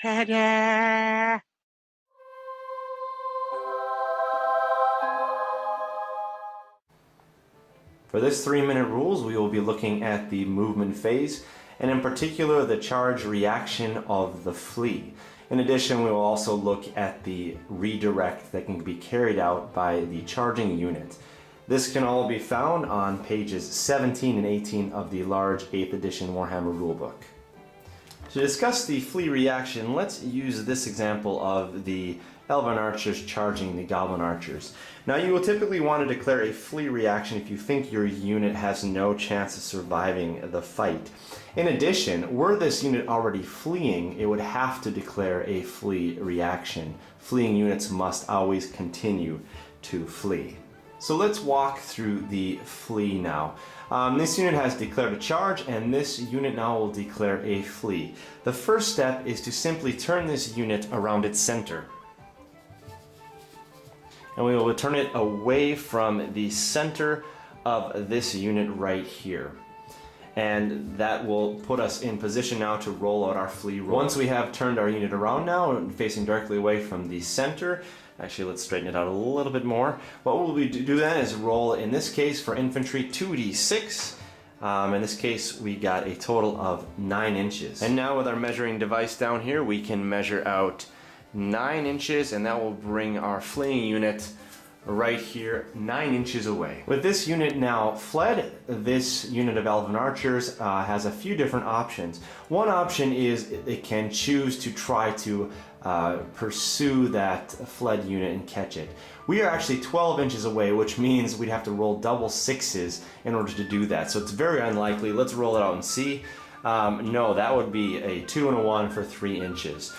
Cheide! For this 3-minute rules, we will be looking at the movement phase, and in particular the charge reaction of the flee. In addition, we will also look at the redirect that can be carried out by the charging unit. This can all be found on pages 17 and 18 of the large 8th edition Warhammer rulebook. To discuss the flee reaction, let's use this example of the Elven archers charging the Goblin archers. Now, you will typically want to declare a flee reaction if you think your unit has no chance of surviving the fight. In addition, were this unit already fleeing, it would have to declare a flee reaction. Fleeing units must always continue to flee. So let's walk through the flee now. This unit has declared a charge, and this unit now will declare a flee. The first step is to simply turn this unit around its center. And we will turn it away from the center of this unit right here. And that will put us in position now to roll out our flee roll. Once we have turned our unit around now, facing directly away from the center, actually let's straighten it out a little bit more. What we'll do then is roll, in this case for infantry, 2d6. In this case we got a total of 9 inches. And now with our measuring device down here, we can measure out 9 inches, and that will bring our fleeing unit right here 9 inches away. With this unit now fled, this unit of Elven archers has a few different options. One option is it can choose to try to pursue that fled unit and catch it. We are actually 12 inches away, which means we'd have to roll double 6s in order to do that. So it's very unlikely. Let's roll it out and see. No, that would be a 2 and a 1 for 3 inches.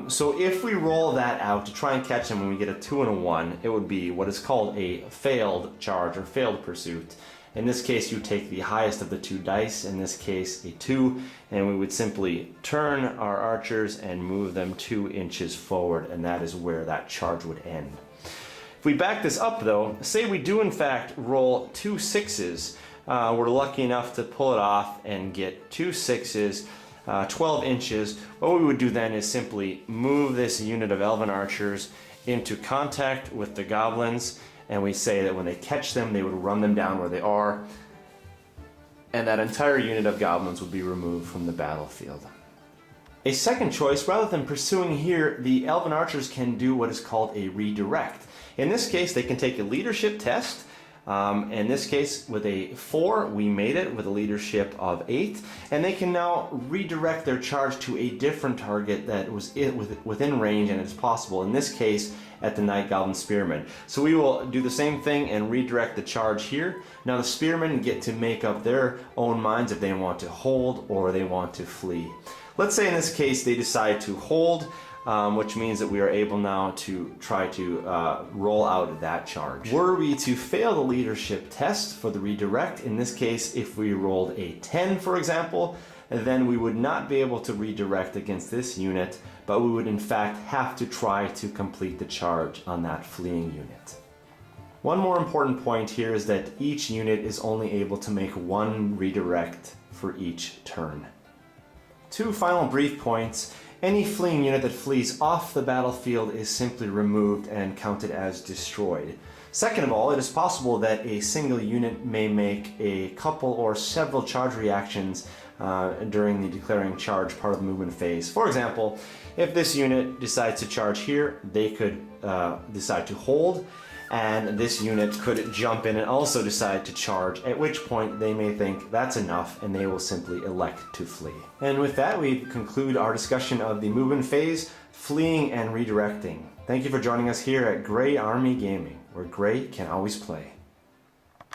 So if we roll that out to try and catch him when we get a 2 and a 1, it would be what is called a failed charge or failed pursuit. In this case, you take the highest of the 2 dice, in this case a 2, and we would simply turn our archers and move them 2 inches forward, and that is where that charge would end. If we back this up though, say we do in fact roll 2 6s, we're lucky enough to pull it off and get 2 6s, 12 inches. What we would do then is simply move this unit of Elven archers into contact with the goblins, and we say that when they catch them, they would run them down where they are, and that entire unit of goblins would be removed from the battlefield. A second choice, rather than pursuing here, the Elven archers can do what is called a redirect. In this case, they can take a leadership test. In this case, with a 4, we made it with a leadership of 8, and they can now redirect their charge to a different target that was within range and is possible, in this case, at the Night Goblin Spearmen. So we will do the same thing and redirect the charge here. Now the Spearmen get to make up their own minds if they want to hold or they want to flee. Let's say in this case they decide to hold, which means that we are able now to try to roll out that charge. Were we to fail the leadership test for the redirect, in this case if we rolled a 10 for example, then we would not be able to redirect against this unit, but we would in fact have to try to complete the charge on that fleeing unit. One more important point here is that each unit is only able to make 1 redirect for each turn. 2 final brief points. Any fleeing unit that flees off the battlefield is simply removed and counted as destroyed. Second of all, it is possible that a single unit may make a couple or several charge reactions during the declaring charge part of the movement phase. For example, if this unit decides to charge here, they could decide to hold, and this unit could jump in and also decide to charge, at which point they may think that's enough and they will simply elect to flee. And with that, we conclude our discussion of the movement phase, fleeing and redirecting. Thank you for joining us here at Grey Army Gaming, where Grey can always play.